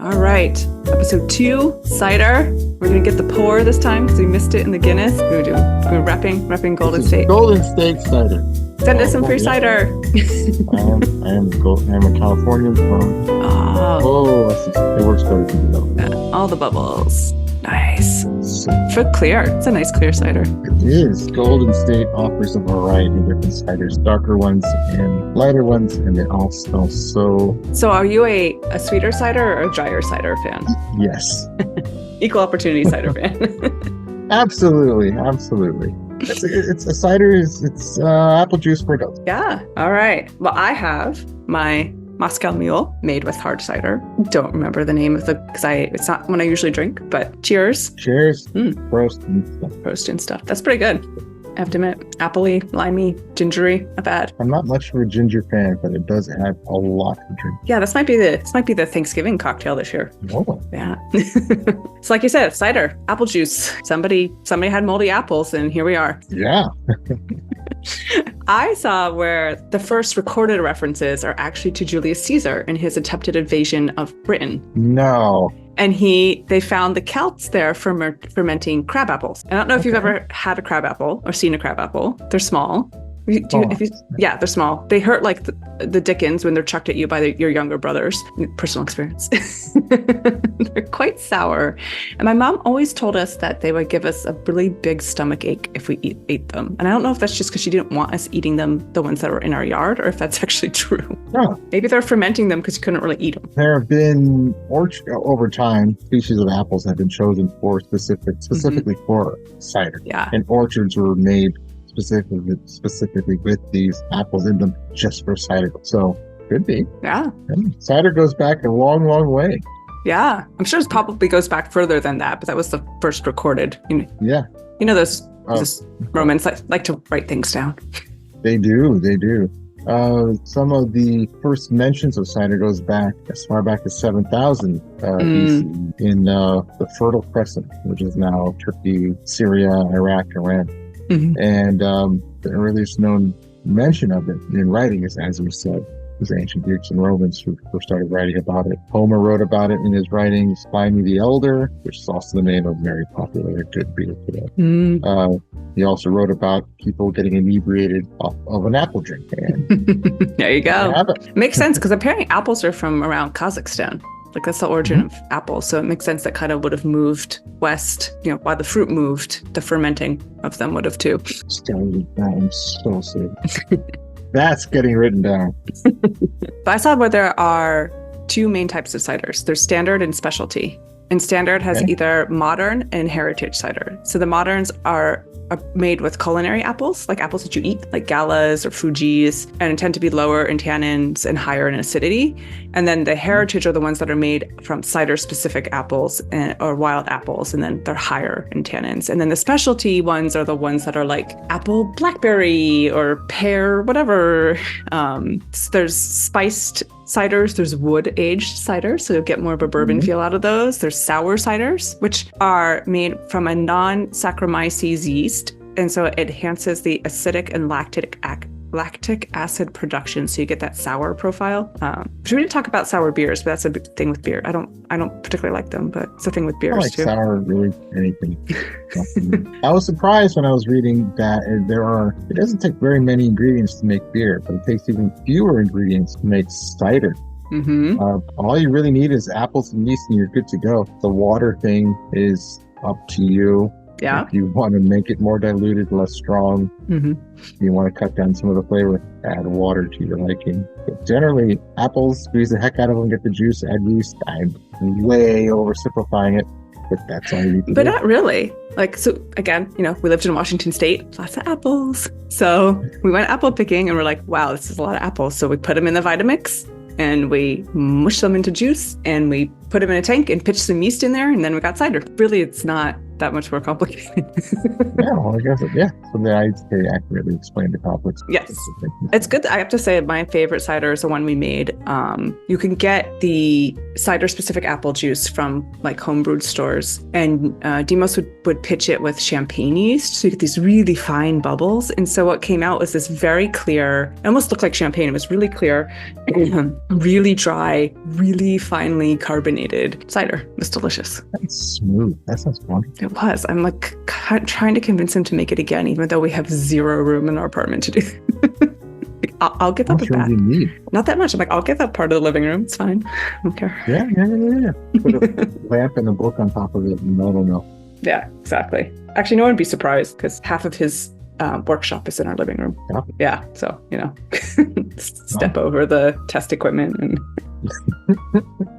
All right, episode 2, cider. We're gonna get the pour this time because we missed it in the Guinness. We're repping Golden State. Golden State cider. Send us some free cider. I am a Californian from. It works better than that. All the bubbles. Nice. So For clear. It's a nice clear cider. it is. Golden State offers a variety of different ciders, darker ones and lighter ones, and they all smell so. So are you a sweeter cider or a drier cider fan? Yes, Equal opportunity cider fan. absolutely. It's a cider. It's apple juice for adults. Yeah. All right. Well, I have my Moscow Mule made with hard cider. Don't remember the name of it's not one I usually drink, but cheers. Cheers. Roast and stuff. Roast and stuff. That's pretty good. I have to admit, appley, limey, gingery, not bad. I'm not much of a ginger fan, but it does add a lot to drink. Yeah, this might be the Thanksgiving cocktail this year. Oh. Yeah. So like you said, cider, apple juice. Somebody had moldy apples, and here we are. Yeah. I saw where the first recorded references are actually to Julius Caesar and his attempted invasion of Britain. No. And they found the Celts there fermenting crab apples. I don't know if you've ever had a crab apple or seen a crab apple. They're small. Yeah, they're small. They hurt like the dickens when they're chucked at you by your younger brothers. Personal experience. They're quite sour. And my mom always told us that they would give us a really big stomach ache if we ate them. And I don't know if that's just because she didn't want us eating them, the ones that were in our yard, or if that's actually true. No. Maybe they're fermenting them because you couldn't really eat them. There have been, over time, species of apples have been chosen for specifically for cider. Yeah. And orchards were made specifically with these apples in them just for cider. So could be. Yeah. Cider goes back a long, long way. Yeah. I'm sure it probably goes back further than that, but that was the first recorded. Yeah. You know, those Romans like to write things down. They do. Some of the first mentions of cider goes back as far back as 7,000 BC in the Fertile Crescent, which is now Turkey, Syria, Iraq, Iran. Mm-hmm. And the earliest known mention of it in writing is, as we said, was ancient Greeks and Romans who first started writing about it. Homer wrote about it in his writings, Pliny the Elder, which is also the name of a very popular good beer today. He also wrote about people getting inebriated off of an apple drink. And there you go. Makes sense, because apparently apples are from around Kazakhstan. Like that's the origin of apples. So it makes sense that kind of would have moved west, while the fruit moved, the fermenting of them would have too. I'm so sick. That's getting written down. But I saw where there are 2 main types of ciders. There's standard and specialty. And standard has either modern and heritage cider. So the moderns are made with culinary apples, like apples that you eat, like galas or Fujis, and tend to be lower in tannins and higher in acidity. And then the heritage are the ones that are made from cider-specific apples or wild apples, and then they're higher in tannins. And then the specialty ones are the ones that are like apple blackberry or pear, whatever. So there's spiced ciders, there's wood-aged ciders, so you'll get more of a bourbon feel out of those. There's sour ciders, which are made from a non-Saccharomyces yeast, and so it enhances the acidic and lactic acid production, so you get that sour profile. So we didn't talk about sour beers, but that's a big thing with beer. I don't particularly like them, but it's a thing with beers I like too. Sour, really anything. I was surprised when I was reading that it doesn't take very many ingredients to make beer, but it takes even fewer ingredients to make cider. All you really need is apples and yeast, and you're good to go. The water thing is up to you. Yeah. If you want to make it more diluted, less strong, if you want to cut down some of the flavor, add water to your liking. But generally, apples, squeeze the heck out of them, get the juice, add yeast. I'm way oversimplifying it, but that's all you need to do. But not really. Like, so again, we lived in Washington State, lots of apples. So we went apple picking and we're like, wow, this is a lot of apples. So we put them in the Vitamix and we mush them into juice and we put them in a tank and pitch some yeast in there, and then we got cider. Really, it's not that much more complicated. Yeah, well, I guess, yeah. So then I very accurately explained the complex. Yes. It's good. I have to say my favorite cider is the one we made. You can get the cider-specific apple juice from like homebrewed stores, and Demos would pitch it with champagne yeast, so you get these really fine bubbles. And so what came out was this very clear, it almost looked like champagne. It was really clear, really dry, really finely carbonated cider. It was delicious. That's smooth. That sounds fun. It was. I'm like trying to convince him to make it again, even though we have zero room in our apartment to do. I'll give up a bat. Not that much. I'm like, I'll give up part of the living room. It's fine. I don't care. Yeah. Put a lamp and a book on top of it, and I don't know. Yeah, exactly. Actually, no one would be surprised because half of his workshop is in our living room. Yeah. So, step over the test equipment and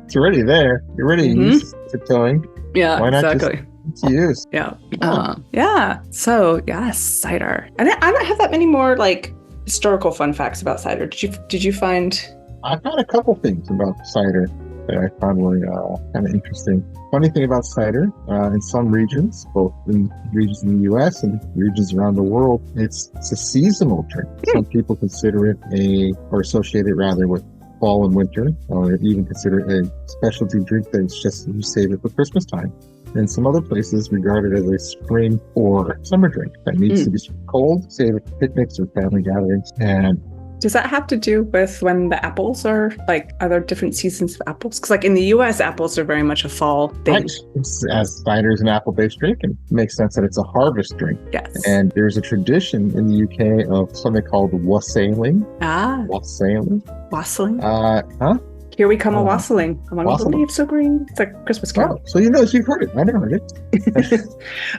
it's already there. You're already used to tiptoeing. Yeah, why not exactly. Just use? Yeah. So yes, cider. And I don't have that many more like historical fun facts about cider. Did you find? I found a couple things about cider that I found were kind of interesting. Funny thing about cider, in some regions, both in regions in the U.S. and regions around the world, it's a seasonal drink. Some people consider it or associate it rather with fall and winter, or even consider it a specialty drink that's just you save it for Christmas time. And some other places regard it as a spring or summer drink that needs to be cold, save it for picnics or family gatherings. And does that have to do with when the apples are there different seasons of apples? Because like in the U.S., apples are very much a fall thing. Right. As cider is an apple-based drink, and it makes sense that it's a harvest drink. Yes. And there's a tradition in the U.K. of something called wassailing. Wassailing. Wassailing? Here we come a wassailing. Among the leaves so green. It's like Christmas carol. Oh, so you've heard it. I never heard it.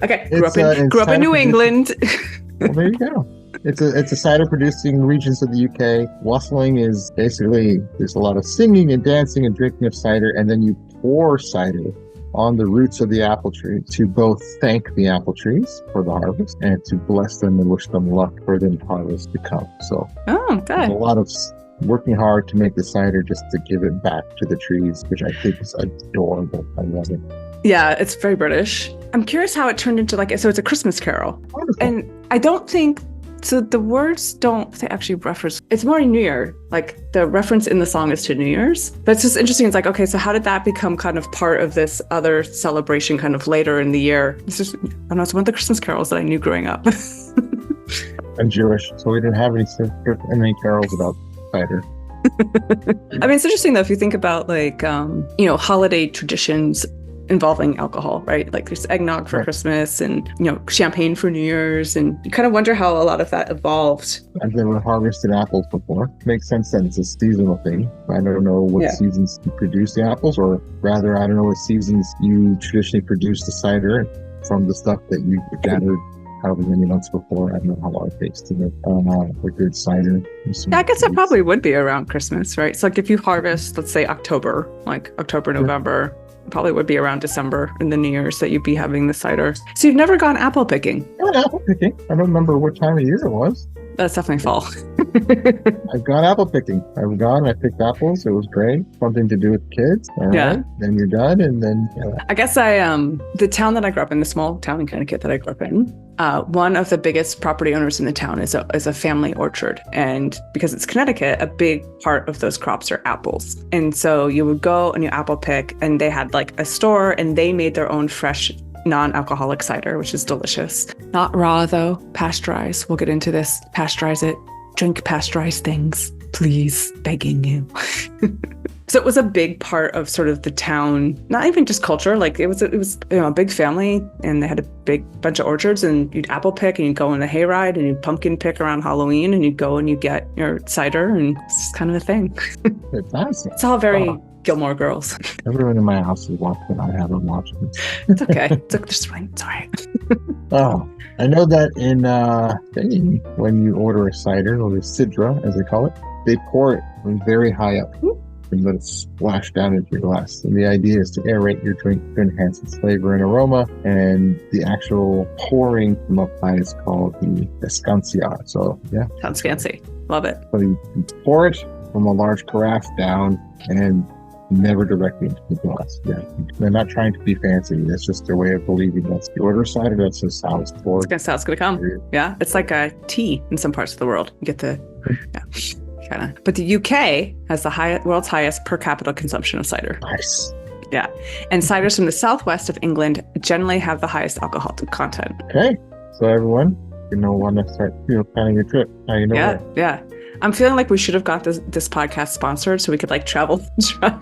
Okay. Grew up in New England. Well, there you go. It's a cider producing regions of the UK. Wassailing is basically there's a lot of singing and dancing and drinking of cider, and then you pour cider on the roots of the apple tree to both thank the apple trees for the harvest and to bless them and wish them luck for the harvest to come. So there's a lot of working hard to make the cider just to give it back to the trees, which I think is adorable. I love it. Yeah, it's very British. I'm curious how it turned into so it's a Christmas carol. Wonderful. And I don't think, so the words don't actually reference, it's more New Year. Like the reference in the song is to New Year's. But it's just interesting. It's like, okay, so how did that become kind of part of this other celebration kind of later in the year? It's just, I don't know, it's one of the Christmas carols that I knew growing up. I'm Jewish, so we didn't have any carols about cider. I mean, it's interesting though, if you think about holiday traditions involving alcohol, right? Like there's eggnog for Christmas and, champagne for New Year's. And you kind of wonder how a lot of that evolved. I've never harvested apples before. Makes sense that it's a seasonal thing. I don't know what seasons you produce the apples, or rather, I don't know what seasons you traditionally produce the cider from the stuff that you gathered however many months before. I don't know how long it takes to make a good cider. Yeah, I guess it probably would be around Christmas, right? So like if you harvest, let's say October, November, probably would be around December in the New Year's that you'd be having the cider. So you've never gone apple picking? I went apple picking. I don't remember what time of year it was. That's definitely fall. I've gone apple picking. I picked apples. It was great. Something to do with kids. All right. Then you're done. And then I guess the town that I grew up in, the small town in Connecticut that I grew up in, one of the biggest property owners in the town is a family orchard. And because it's Connecticut, a big part of those crops are apples. And so you would go and you apple pick, and they had like a store, and they made their own fresh non-alcoholic cider, which is delicious. Not raw though, pasteurized. We'll get into this. Pasteurize it. Drink pasteurized things, please, begging you. So it was a big part of sort of the town, not even just culture. Like it was a big family, and they had a big bunch of orchards, and you'd apple pick, and you'd go on a hayride, and you'd pumpkin pick around Halloween, and you'd go and you get your cider, and it's kind of a thing. It's awesome. It's all very Gilmore Girls. Everyone in my house is watching. I haven't watched it. It's okay. It's fine. It's all right. I know that in Spain, when you order a cider, or a sidra, as they call it, they pour it from very high up and let it splash down into your glass. And the idea is to aerate your drink to enhance its flavor and aroma. And the actual pouring from up high is called the escancia. So, yeah. Sounds fancy. Love it. So you pour it from a large carafe down, and never directly into the glass. Yeah, they're not trying to be fancy. That's just their way of believing that's the order cider. That's just how it's poured. That's how it's going to come. Yeah, it's like a tea in some parts of the world. You get the, kind of. But the UK has the world's highest per capita consumption of cider. Nice. Yeah, and ciders from the southwest of England generally have the highest alcohol content. Okay, so everyone, want to start, planning your trip. How you know where. Yeah. I'm feeling like we should have got this podcast sponsored so we could travel and try.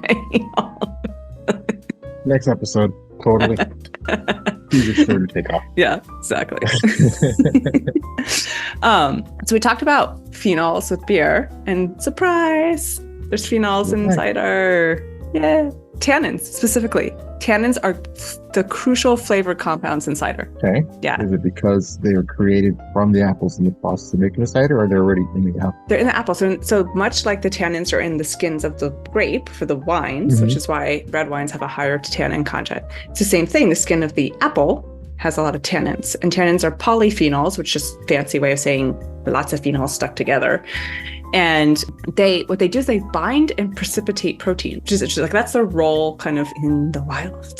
Next episode, totally. These are sure to take off. Yeah, exactly. So we talked about phenols with beer, and surprise, there's phenols in cider. Yeah. Tannins, specifically. Tannins are the crucial flavor compounds in cider. Okay. Yeah. Is it because they were created from the apples in the process of making the cider, or they're already in the apple? They're in the apple. So much like the tannins are in the skins of the grape for the wines, which is why red wines have a higher tannin content. It's the same thing. The skin of the apple has a lot of tannins. And tannins are polyphenols, which is a fancy way of saying lots of phenols stuck together. And what they do is they bind and precipitate protein, which is that's their role kind of in the wild.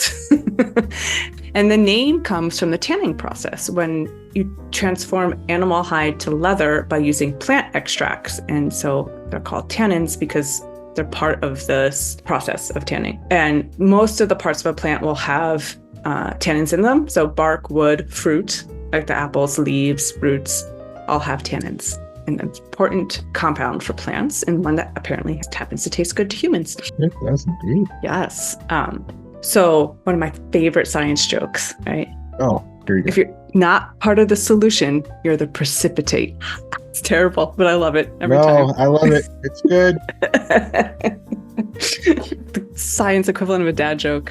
And the name comes from the tanning process when you transform animal hide to leather by using plant extracts. And so they're called tannins because they're part of this process of tanning. And most of the parts of a plant will have tannins in them. So bark, wood, fruit, like the apples, leaves, roots, all have tannins. An important compound for plants, and one that apparently happens to taste good to humans. It does indeed. Yes. So one of my favorite science jokes, right? Oh, here you go. If you're not part of the solution, you're the precipitate. It's terrible, but I love it every time. No, I love it. It's good. The science equivalent of a dad joke.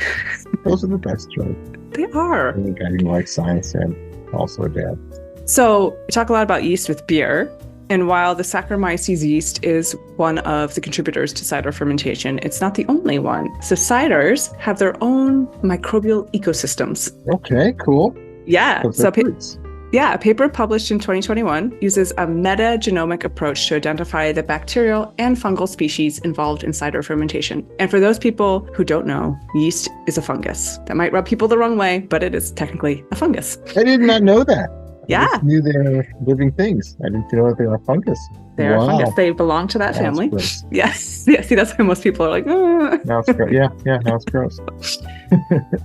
Those are the best jokes. They are. I think I like science and also a dad. So we talk a lot about yeast with beer. And while the Saccharomyces yeast is one of the contributors to cider fermentation, it's not the only one. So ciders have their own microbial ecosystems. Okay, cool. Yeah. A paper published in 2021 uses a metagenomic approach to identify the bacterial and fungal species involved in cider fermentation. And for those people who don't know, yeast is a fungus. That might rub people the wrong way, but it is technically a fungus. I did not know that. Yeah. I just knew they were living things. I didn't know that they are fungus. They are fungus. They belong to that family. Yes. Yeah. See, that's why most people are like, Now it's gross. Yeah, now it's gross.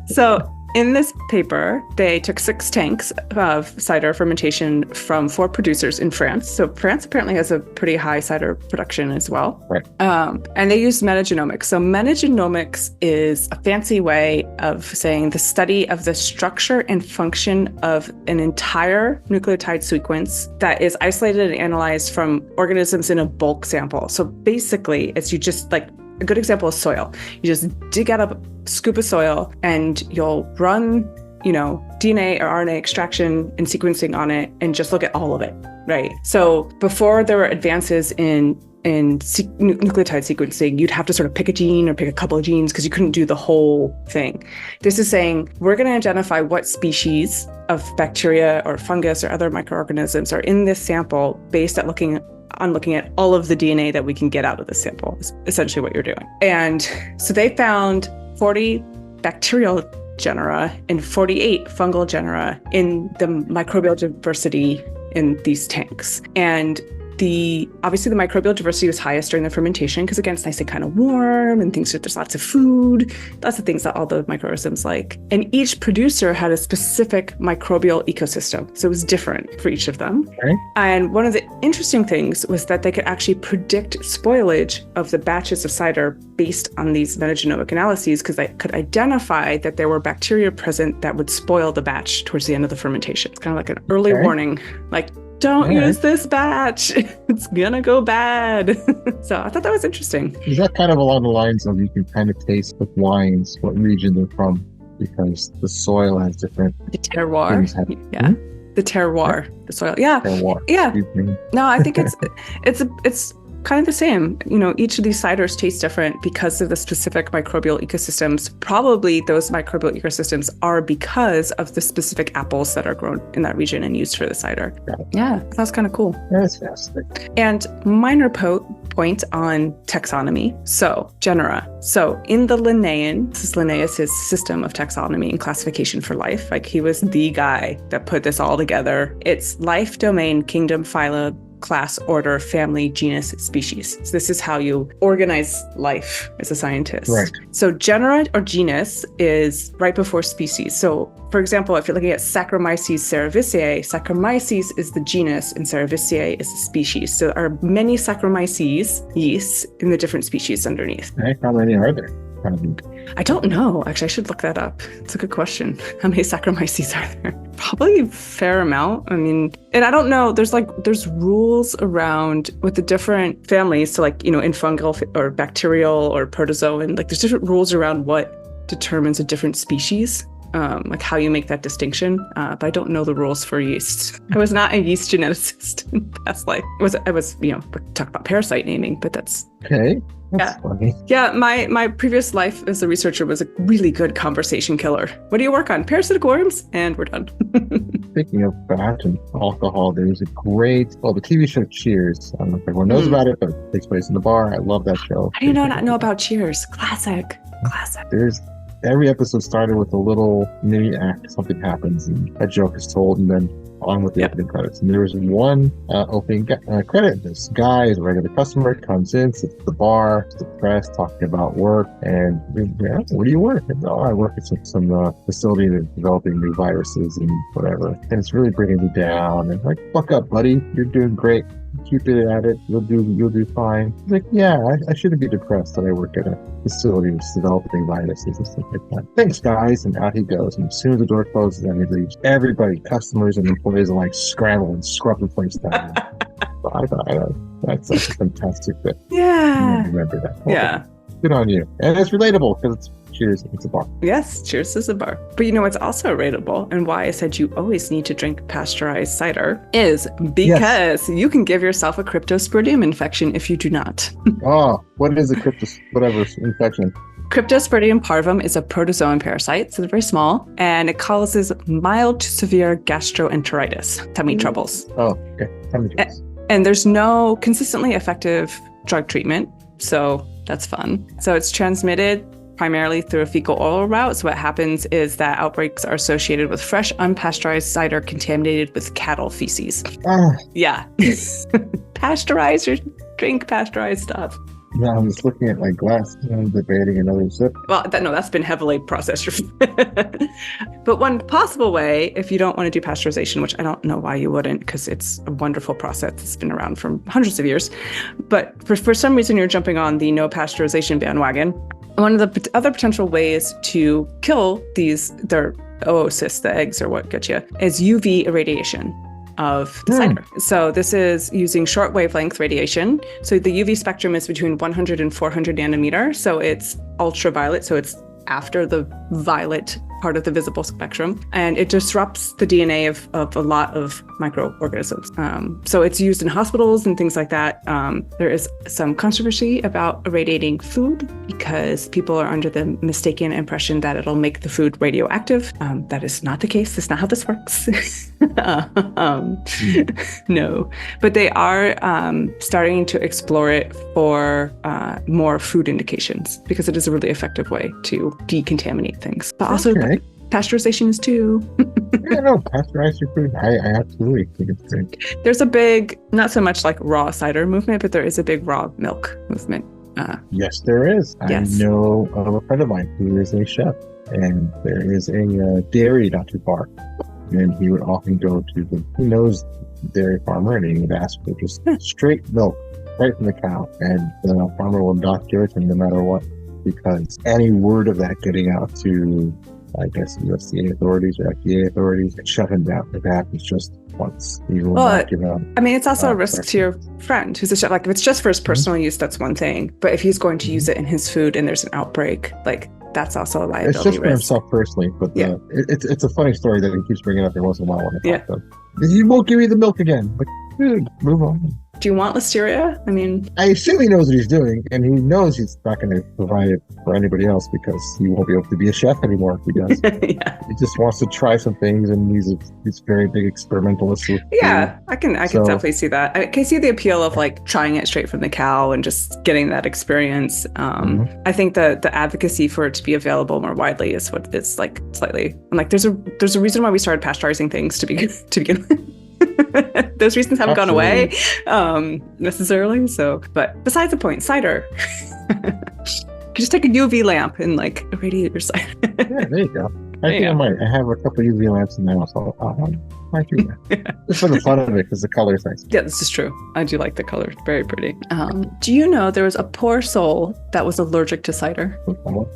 So in this paper, they took 6 tanks of cider fermentation from 4 producers in France. So France apparently has a pretty high cider production as well. Right. And they used metagenomics. So metagenomics is a fancy way of saying the study of the structure and function of an entire nucleotide sequence that is isolated and analyzed from organisms in a bulk sample. So basically, it's you just a good example is soil. You just dig out a scoop of soil and you'll run, DNA or RNA extraction and sequencing on it and just look at all of it, right? So before there were advances in nucleotide sequencing, you'd have to sort of pick a gene or pick a couple of genes because you couldn't do the whole thing. This is saying we're going to identify what species of bacteria or fungus or other microorganisms are in this sample based at looking at all of the DNA that we can get out of the sample, is essentially what you're doing. And so they found 40 bacterial genera and 48 fungal genera in the microbial diversity in these tanks. And obviously the microbial diversity was highest during the fermentation because, again, it's nice and kind of warm and there's lots of food, lots of things that all the microorganisms like. And each producer had a specific microbial ecosystem. So it was different for each of them. Okay. And one of the interesting things was that they could actually predict spoilage of the batches of cider based on these metagenomic analyses because they could identify that there were bacteria present that would spoil the batch towards the end of the fermentation. It's kind of like an early warning, don't use this batch. It's gonna go bad. So I thought that was interesting. Is that kind of along the lines of you can kind of taste with wines what region they're from because the soil has different... The terroir. The terroir. The soil. Yeah. Terroir. Yeah. No, I think it's kind of the same. Each of these ciders taste different because of the specific microbial ecosystems. Probably those microbial ecosystems are because of the specific apples that are grown in that region and used for the cider. Yeah, that's kind of cool. That's fascinating. And minor point on taxonomy. So, genera. So, in the Linnaean, this is Linnaeus' system of taxonomy and classification for life. Like, he was the guy that put this all together. It's life, domain, kingdom, phylum, class, order, family, genus, species. So this is how you organize life as a scientist. Right. So genera or genus is right before species. So for example, if you're looking at Saccharomyces cerevisiae, Saccharomyces is the genus and Cerevisiae is the species. So there are many Saccharomyces yeasts in the different species underneath. Okay, how many are there? I don't know. Actually, I should look that up. It's a good question. How many Saccharomyces are there? Probably a fair amount. I mean, and I don't know. There's rules around with the different families. So like, in fungal or bacterial or protozoan, like there's different rules around what determines a different species. Like how you make that distinction, but I don't know the rules for yeast. I was not a yeast geneticist in past life. I was, talk about parasite naming, but that's okay. That's funny. Yeah, my previous life as a researcher was a really good conversation killer. What do you work on? Parasitic worms, and we're done. Speaking of that and alcohol, there's the TV show Cheers. I don't know if everyone knows about it, but it takes place in the bar. I love that show. How do you not know about Cheers? Classic. Every episode started with a little mini act. Something happens and a joke is told, and then on with the opening credits. And there was one opening credit. This guy is a regular customer, comes in, sits at the bar, depressed, talking about work. And where do you work? And, I work at some facility that's developing new viruses and whatever. And it's really bringing me down. And like, fuck up, buddy. You're doing great. Keep it at it. You'll do fine. He's like, yeah, I shouldn't be depressed that I work at a facility that's developing viruses and stuff like that. Thanks, guys. And out he goes. And as soon as the door closes and he leaves, everybody, customers and employees are like scrambling, scrub the place down. So I thought that's a fantastic bit. Yeah. Remember that. Okay. Yeah. Good on you. And it's relatable because it's Cheers, it's a bar. Yes, Cheers is a bar. But it's also relatable, and why I said you always need to drink pasteurized cider is because you can give yourself a cryptosporidium infection if you do not. What is a infection? Cryptosporidium parvum is a protozoan parasite, so they're very small, and it causes mild to severe gastroenteritis, tummy troubles. Oh, okay. Tummy troubles. And there's no consistently effective drug treatment, so that's fun. So it's transmitted primarily through a fecal-oral route. So what happens is that outbreaks are associated with fresh, unpasteurized cider contaminated with cattle feces. Yeah. Pasteurize or drink pasteurized stuff. No, I'm just looking at my glass and debating another sip. Well, that's been heavily processed. But one possible way, if you don't want to do pasteurization, which I don't know why you wouldn't, because it's a wonderful process that's been around for hundreds of years. But for some reason, you're jumping on the no pasteurization bandwagon. One of the other potential ways to kill their oocysts, the eggs or what get you, is UV irradiation of the cider. So this is using short wavelength radiation. So the UV spectrum is between 100 and 400 nanometer. So it's ultraviolet. So it's after the violet part of the visible spectrum, and it disrupts the DNA of a lot of microorganisms. So it's used in hospitals and things like that. There is some controversy about irradiating food because people are under the mistaken impression that it'll make the food radioactive. That is not the case. That's not how this works. No, but they are starting to explore it for more food indications because it is a really effective way to decontaminate things. But also pasteurization is too. Yeah, no, pasteurized your food. I absolutely think it's great. There's a big, not so much like raw cider movement, but there is a big raw milk movement. Yes, there is. Yes. I know of a friend of mine who is a chef, and there is a dairy not too far. And he would often go to he knows the dairy farmer, and he would ask for just straight milk right from the cow. And the farmer will not give it to him no matter what, because any word of that getting out to, I guess, USDA authorities or FDA authorities, and shut him down. If that happens just once, he will not give out. I mean, it's also a risk to your friend who's a chef. Like, if it's just for his personal use, that's one thing. But if he's going to use it in his food and there's an outbreak, like, that's also a liability risk. It's just for himself personally, but it's a funny story that he keeps bringing up every once in a while when I talk to him. He won't give me the milk again. Like, dude, move on. Do you want listeria? I mean, I assume he knows what he's doing, and he knows he's not going to provide it for anybody else because he won't be able to be a chef anymore if he does. yeah. He just wants to try some things, and he's very big experimentalist. With Yeah, food. I can definitely see that. I can see the appeal of like trying it straight from the cow and just getting that experience. I think the advocacy for it to be available more widely is what it's like slightly. And like there's a reason why we started pasteurizing things to begin with. Those reasons haven't gone away necessarily. So, but besides the point, cider. You just take a UV lamp and like irradiate your cider. Yeah, there you go. I think I might. I have a couple of UV lamps in the house. I might do that. Just for the fun of it, because the color is nice. Yeah, this is true. I do like the color. Very pretty. Do you know there was a poor soul that was allergic to cider?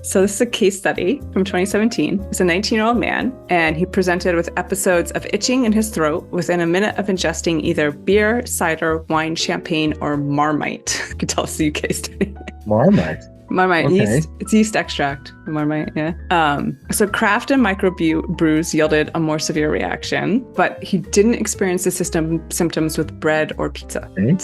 So this is a case study from 2017. It's a 19-year-old man, and he presented with episodes of itching in his throat within a minute of ingesting either beer, cider, wine, champagne, or Marmite. You can tell it's a UK study. Marmite? Marmite, okay. Yeast. It's yeast extract. Marmite, yeah. So craft and microbrews yielded a more severe reaction, but he didn't experience the symptoms with bread or pizza. Okay.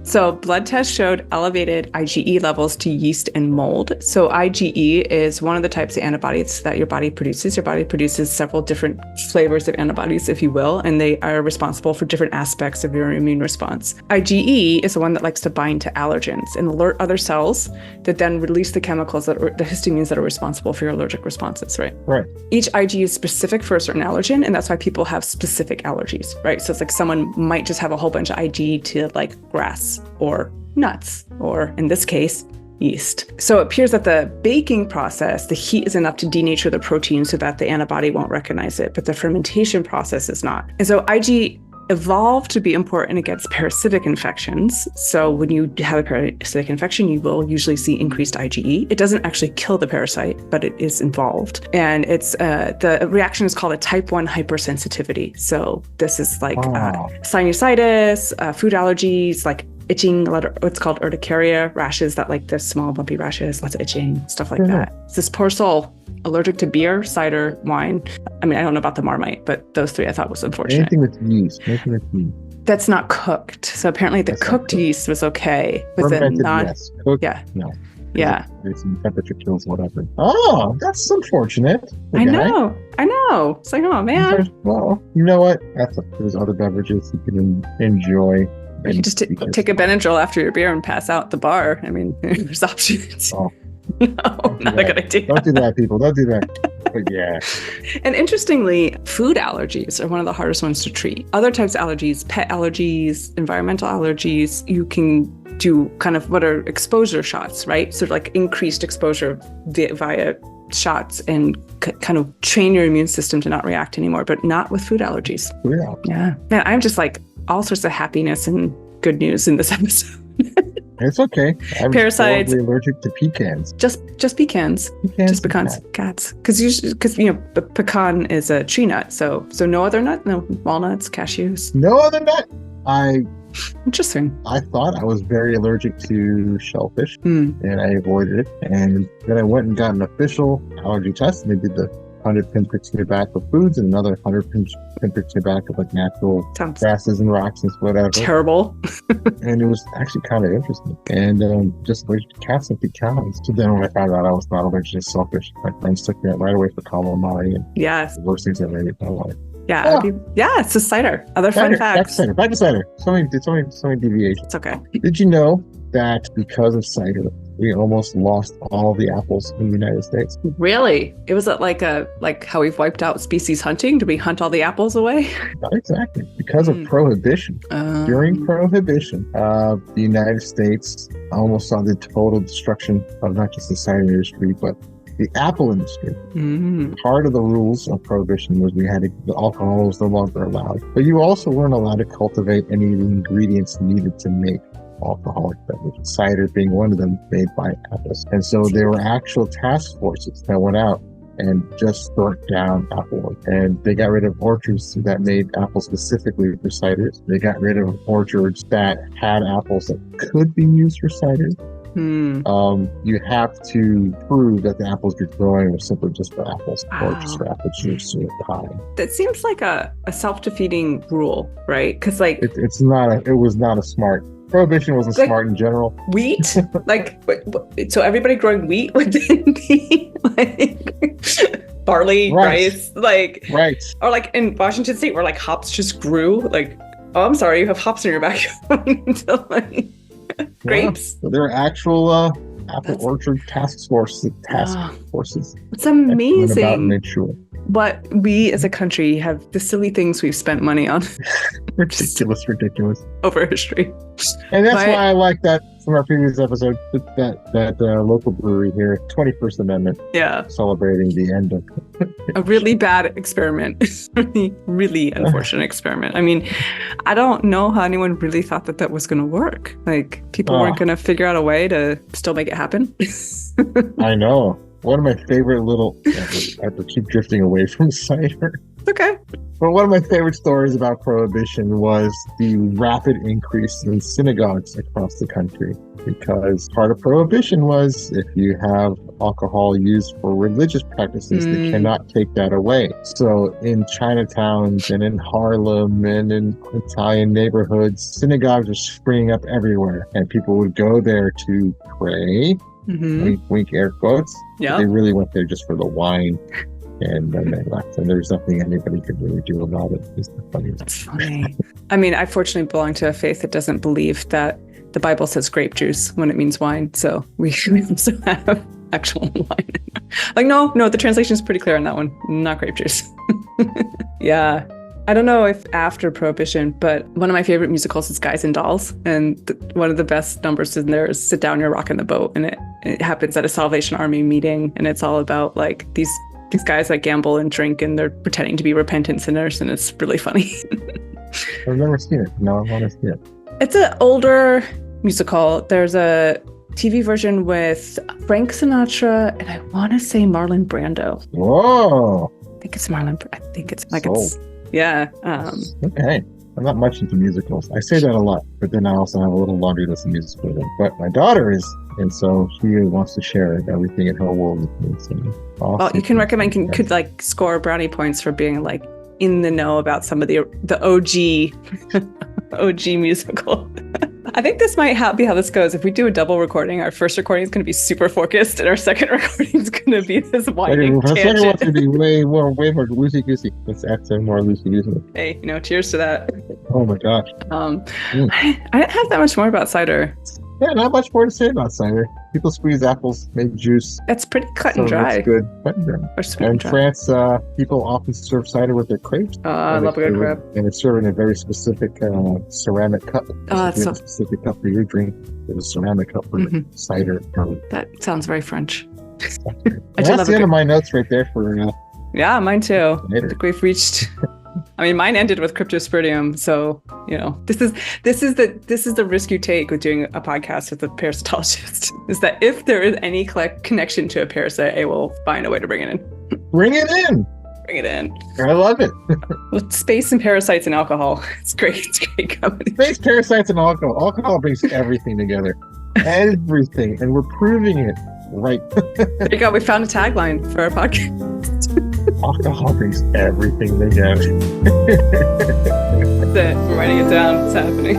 So blood tests showed elevated IgE levels to yeast and mold. So IgE is one of the types of antibodies that your body produces. Your body produces several different flavors of antibodies, if you will, and they are responsible for different aspects of your immune response. IgE is the one that likes to bind to allergens and alert other cells that then release the chemicals the histamines that are responsible for your allergic responses, right? Right. Each IgE is specific for a certain allergen, and that's why people have specific allergies, right? So it's like someone might just have a whole bunch of IgE to like grass or nuts, or in this case, yeast. So it appears that the baking process, the heat is enough to denature the protein so that the antibody won't recognize it, but the fermentation process is not. And so IgE evolved to be important against parasitic infections. So when you have a parasitic infection, you will usually see increased IgE. It doesn't actually kill the parasite, but it is involved. And it's the reaction is called a type 1 hypersensitivity. So this is like sinusitis, food allergies, like itching, what's called urticaria, rashes that like the small bumpy rashes, lots of itching, stuff like that. It's this poor soul, allergic to beer, cider, wine. I mean, I don't know about the Marmite, but those three I thought was unfortunate. Anything with yeast. That's not cooked. So apparently the cooked yeast was okay. With the non. Yes. Cooked, yeah. No. Yeah. There's some temperature kills, whatever. Oh, that's unfortunate. I know. It's like, oh man. Well, you know what? There's other beverages you can enjoy. You can just take a Benadryl after your beer and pass out at the bar. I mean, there's options. Oh. No, not a good idea. Don't do that, people. Don't do that. But yeah. And interestingly, food allergies are one of the hardest ones to treat. Other types of allergies, pet allergies, environmental allergies, you can do kind of what are exposure shots, right? So like increased exposure via shots and kind of train your immune system to not react anymore, but not with food allergies. Yeah. Man, I'm just like all sorts of happiness and good news in this episode. It's okay. I'm Parasites. Allergic to pecans. Just pecans. Just pecans. Cats. Because the pecan is a tree nut. So no other nut. No walnuts, cashews. No other nut. Interesting. I thought I was very allergic to shellfish, and I avoided it. And then I went and got an official allergy test, and they did the 100 pinpricks to your back of foods and another 100 pinpricks to your back of like natural grasses and rocks and whatever. Terrible. And it was actually kind of interesting. And just allergic to cats and pecans. So then when I found out I was not allergic to shellfish, my friends took me out right away for calamari. And the worst things I've ever eaten in my life. Yeah. It's a cider. Other fun facts. Back to cider. So many deviations. It's okay. Did you know that because of cider, we almost lost all the apples in the United States? Really? It was like how we've wiped out species hunting? Did we hunt all the apples away? Not exactly. Because of prohibition. During prohibition, the United States almost saw the total destruction of not just the cider industry, but the apple industry. Part of the rules of prohibition was the alcohol was no longer allowed. But you also weren't allowed to cultivate any of the ingredients needed to make alcoholic beverages, cider being one of them, made by apples. And so there were actual task forces that went out and just burnt down apple. And they got rid of orchards that made apples specifically for ciders. They got rid of orchards that had apples that could be used for cider. You have to prove that the apples you're growing are simply just for apples or just for apple juice or pie. That seems like a self-defeating rule, right? Because like it was not a smart. Prohibition wasn't smart in general. Wheat? Like, so everybody growing wheat would then be like barley, rice, like, right. Or like in Washington State where like hops just grew. Like, oh, I'm sorry, you have hops in your backyard. So, like, grapes. So there are actual apple orchard task forces. It's amazing. About and made sure. But we as a country have the silly things we've spent money on. ridiculous. Over history. And that's why I like that from our previous episode, that local brewery here, 21st Amendment. Yeah. Celebrating the end of a really bad experiment. really, really unfortunate experiment. I mean, I don't know how anyone really thought that was going to work. Like, people weren't going to figure out a way to still make it happen. I know. One of my favorite I have to keep drifting away from cider. Okay. But one of my favorite stories about Prohibition was the rapid increase in synagogues across the country. Because part of Prohibition was if you have alcohol used for religious practices, they cannot take that away. So in Chinatowns and in Harlem and in Italian neighborhoods, synagogues are springing up everywhere. And people would go there to pray. Wink, wink, air quotes. Yeah. They really went there just for the wine. And then they left, and there's nothing anybody could really do about it. It's funny. That's funny. I mean, I fortunately belong to a faith that doesn't believe that the Bible says grape juice when it means wine. So we also have actual wine. Like, no, the translation is pretty clear on that one. Not grape juice. Yeah. I don't know if after Prohibition, but one of my favorite musicals is Guys and Dolls. And one of the best numbers in there is Sit Down, You're Rocking the Boat. And it happens at a Salvation Army meeting. And it's all about like these guys that gamble and drink and they're pretending to be repentant sinners, and it's really funny. I've never seen it. No, I want to see it. It's an older musical. There's a TV version with Frank Sinatra and I want to say Marlon Brando. Whoa. I think it's Marlon. I think it's like it's yeah. Okay. I'm not much into musicals. I say that a lot, but then I also have a little laundry list of musicals. But my daughter is, and so she wants to share everything in her world with me. So well, you can recommend, could like score brownie points for being like in the know about some of the OG musical. I think this might be how this goes. If we do a double recording, our first recording is going to be super focused, and our second recording is going to be this winding tangent. The second one's going to be way more loosey-goosey. Let's add some more loosey-goosey. Hey, cheers to that. Oh my gosh. I didn't have that much more about cider. Yeah, not much more to say about cider. People squeeze apples, make juice. It's pretty cut and dry. It's good. Cut and dry. In France, people often serve cider with their crepes. I love a good crepe. And it's served in a very specific ceramic cup. That's a specific cup for your drink. There's a ceramic cup for cider. That sounds very French. That's the end of my notes right there for. Yeah, mine too. I think we've reached. I mean, mine ended with cryptosporidium, so this is the risk you take with doing a podcast with a parasitologist. Is that if there is any connection to a parasite, I will find a way to bring it in. Bring it in. I love it. With space and parasites and alcohol, it's great. It's great company. Space, parasites, and alcohol. Alcohol brings everything together. Everything, and we're proving it right. There you go. We found a tagline for our podcast. Alcohol brings everything together. That's it. We're writing it down. It's happening.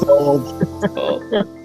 Sold.